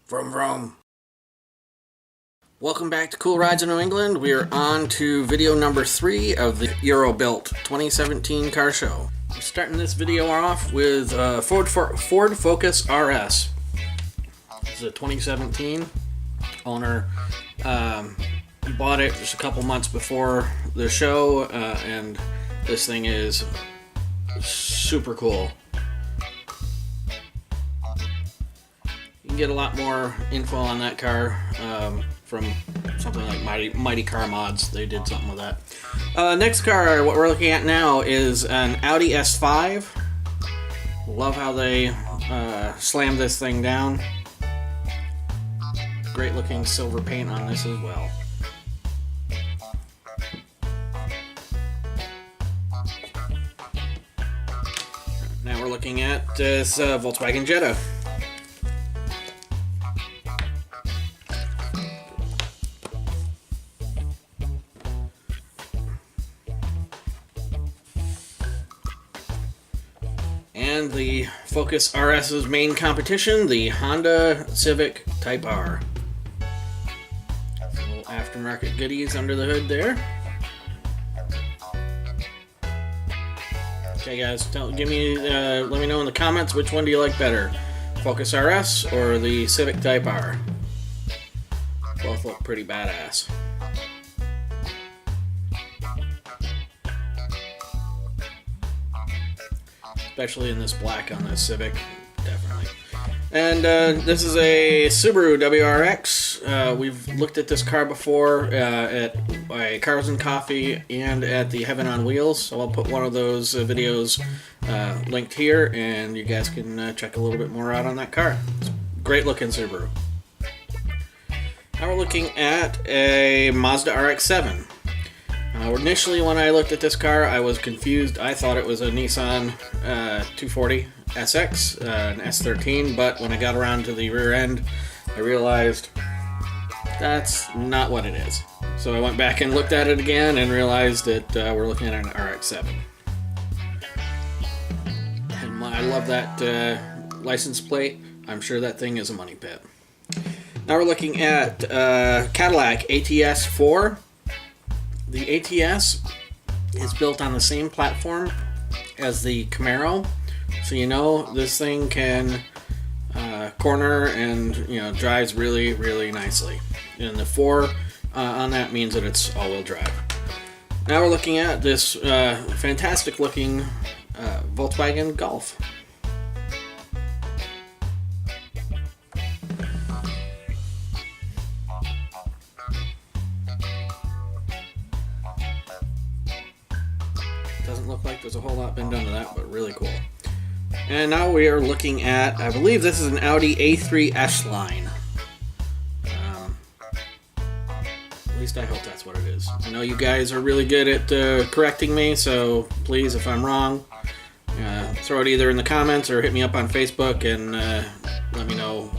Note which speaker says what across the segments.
Speaker 1: Vroom vroom. Welcome back to Cool Rides in New England. We are on to video number 3 of the Eurobuilt 2017 car show. I'm starting this video off with Ford Focus RS. This is a 2017. Owner bought it just a couple months before the show, and this thing is super cool. You can get a lot more info on that car from something like Mighty Car Mods. They did something with that. Next car, what we're looking at now, is an Audi S5. Love how they slammed this thing down. Great looking silver paint on this as well. Now we're looking at this Volkswagen Jetta. And the Focus RS's main competition, the Honda Civic Type R. Some little aftermarket goodies under the hood there. Okay, guys, let me know in the comments, which one do you like better, Focus RS or the Civic Type R? Both look pretty badass. Especially in this black on this Civic, definitely. And this is a Subaru WRX. We've looked at this car before at Cars and Coffee and at the Heaven on Wheels, so I'll put one of those videos linked here, and you guys can check a little bit more out on that car. It's a great looking Subaru. Now we're looking at a Mazda RX7. Initially, when I looked at this car, I was confused. I thought it was a Nissan 240 SX, an S13, but when I got around to the rear end, I realized that's not what it is. So I went back and looked at it again and realized that we're looking at an RX7. And I love that license plate. I'm sure that thing is a money pit. Now we're looking at Cadillac ATS 4. The ATS is built on the same platform as the Camaro, so you know this thing can corner and drives really, really nicely. And the 4 on that means that it's all-wheel drive. Now we're looking at this fantastic-looking Volkswagen Golf. Doesn't look like there's a whole lot been done to that, but really cool. And now we are looking at, I believe this is an Audi A3 S-Line. At least I hope that's what it is. I know you guys are really good at correcting me, so please, if I'm wrong, throw it either in the comments or hit me up on Facebook and let me know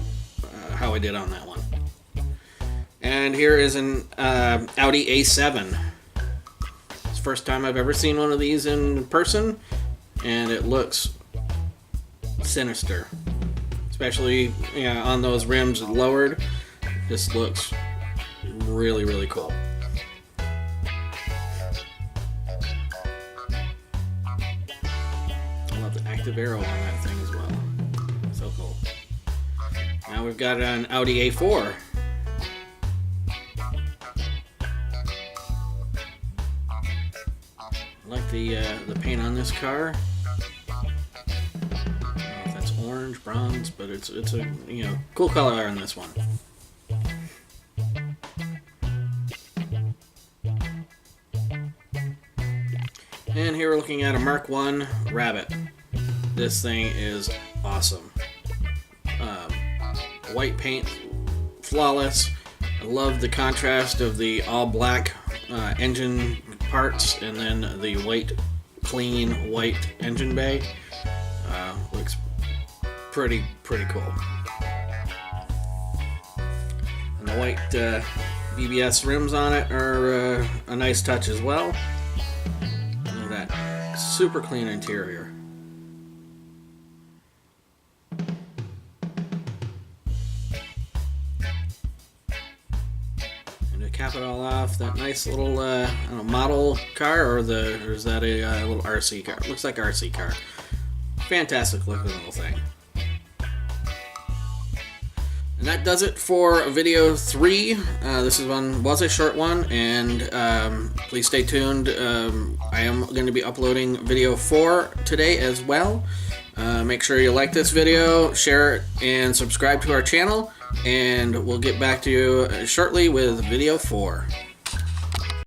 Speaker 1: how I did on that one. And here is an Audi A7. First time I've ever seen one of these in person, and it looks sinister, especially on those rims lowered. This looks really, really cool. I love the active arrow on that thing as well. So cool. Now we've got an Audi A4. I like the paint on this car. I don't know if that's orange, bronze, but it's a cool color on this one. And here we're looking at a Mark I Rabbit. This thing is awesome. White paint, flawless. I love the contrast of the all black engine parts and then the white, clean white engine bay. Looks pretty cool. And the white BBS rims on it are a nice touch as well. Look at that super clean interior. cap it all off. That nice little I don't know, model car, or is that a little RC car? Looks like RC car. Fantastic looking little thing. And that does it for video 3. This was a short one, and please stay tuned. I am going to be uploading video 4 today as well. Make sure you like this video, share it, and subscribe to our channel, and we'll get back to you shortly with video 4.